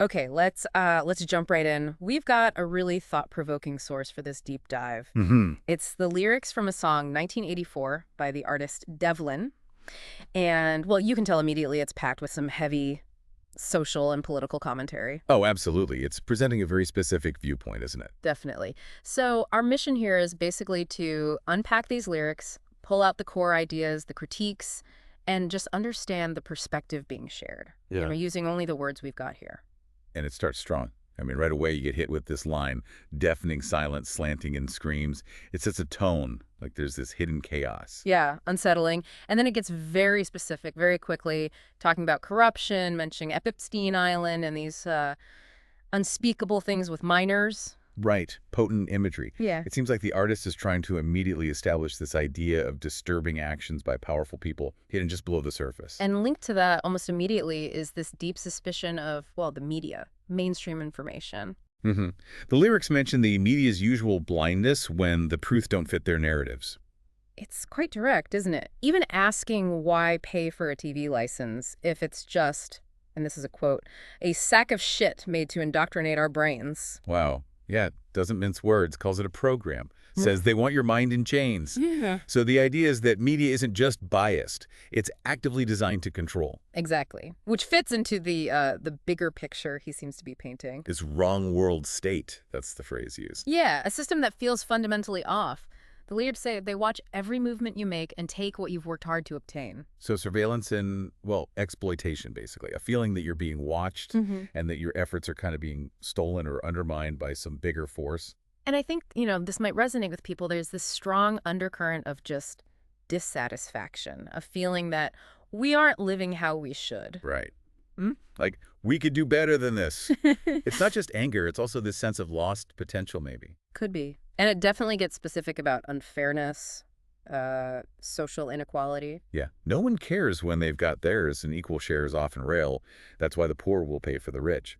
Okay, let's jump right in. We've got a really thought-provoking source for this deep dive. Hmm. It's the lyrics from a song 1984 by the artist Devlin. And, well, you can tell immediately it's packed with some heavy social and political commentary. Oh, absolutely. It's presenting a very specific viewpoint, isn't it? Definitely. So our mission here is basically to unpack these lyrics, pull out the core ideas, the critiques, and just understand the perspective being shared, Yeah. using only the words we've got here. And it starts strong. I mean, right away you get hit with this line, deafening silence, slanting in screams. It sets a tone, like there's this hidden chaos. Yeah, unsettling. And then it gets very specific very quickly, talking about corruption, mentioning Epstein Island and these unspeakable things with minors. Right, potent imagery. Yeah. It seems like the artist is trying to immediately establish this idea of disturbing actions by powerful people hidden just below the surface. And linked to that almost immediately is this deep suspicion of, well, the media, mainstream information. Hmm. The lyrics mention the media's usual blindness when the truth don't fit their narratives. It's quite direct, isn't it? Even asking why pay for a TV license if it's just, and this is a quote, a sack of shit made to indoctrinate our brains. Wow. Yeah, doesn't mince words, calls it a program. Says they want your mind in chains. Yeah. So the idea is that media isn't just biased, it's actively designed to control. Exactly. Which fits into the bigger picture he seems to be painting. This wrong world state, that's the phrase used. Yeah, a system that feels fundamentally off. The lyrics say they watch every movement you make and take what you've worked hard to obtain. So surveillance and, well, exploitation, basically. A feeling that you're being watched and that your efforts are kind of being stolen or undermined by some bigger force. And I think, this might resonate with people. There's this strong undercurrent of just dissatisfaction, a feeling that we aren't living how we should. Right. Hmm? Like, we could do better than this. It's not just anger, it's also this sense of lost potential, maybe. Could be. And it definitely gets specific about unfairness, social inequality. Yeah. No one cares when they've got theirs and equal shares often rail. That's why the poor will pay for the rich.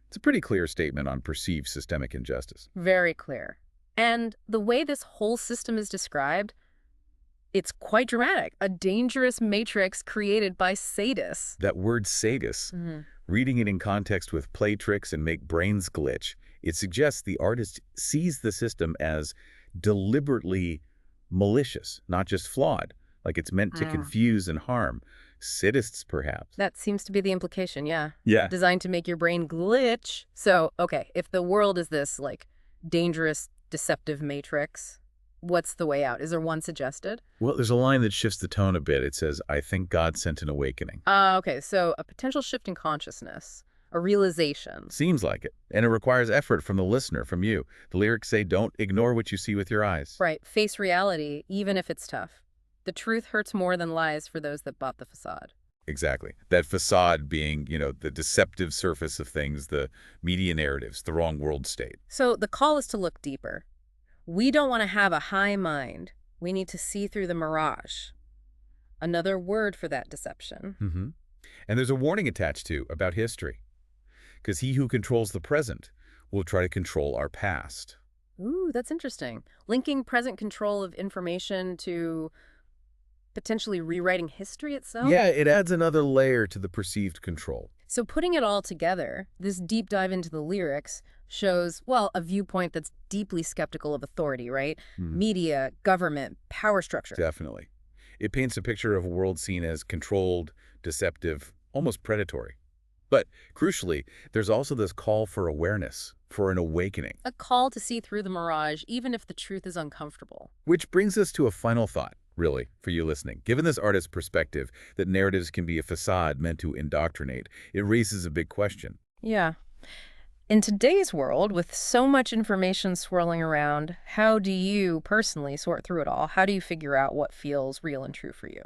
It's a pretty clear statement on perceived systemic injustice. Very clear. And the way this whole system is described, it's quite dramatic. A dangerous matrix created by sadists. That word sadists, reading it in context with play tricks and make brains glitch, it suggests the artist sees the system as deliberately malicious, not just flawed, like it's meant to confuse and harm. Sadists, perhaps. That seems to be the implication, yeah. Yeah. Designed to make your brain glitch. So, okay, if the world is this, dangerous, deceptive matrix, what's the way out? Is there one suggested? Well, there's a line that shifts the tone a bit. It says, I think God sent an awakening. Okay, so a potential shift in consciousness, a realization. Seems like it. And it requires effort from the listener, from you. The lyrics say, don't ignore what you see with your eyes. Right, face reality, even if it's tough. The truth hurts more than lies for those that bought the facade. Exactly. That facade being, the deceptive surface of things, the media narratives, the wrong world state. So the call is to look deeper. We don't want to have a high mind. We need to see through the mirage. Another word for that deception. And there's a warning attached to about history. Because he who controls the present will try to control our past. Ooh, that's interesting. Linking present control of information to potentially rewriting history itself? Yeah, it adds another layer to the perceived control. So putting it all together, this deep dive into the lyrics shows, well, a viewpoint that's deeply skeptical of authority, right? Media, government, power structure. Definitely. It paints a picture of a world seen as controlled, deceptive, almost predatory. But crucially, there's also this call for awareness, for an awakening. A call to see through the mirage, even if the truth is uncomfortable. Which brings us to a final thought, really, for you listening. Given this artist's perspective that narratives can be a facade meant to indoctrinate, it raises a big question. Yeah. In today's world, with so much information swirling around, how do you personally sort through it all? How do you figure out what feels real and true for you?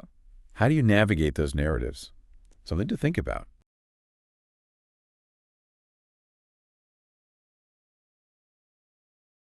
How do you navigate those narratives? Something to think about.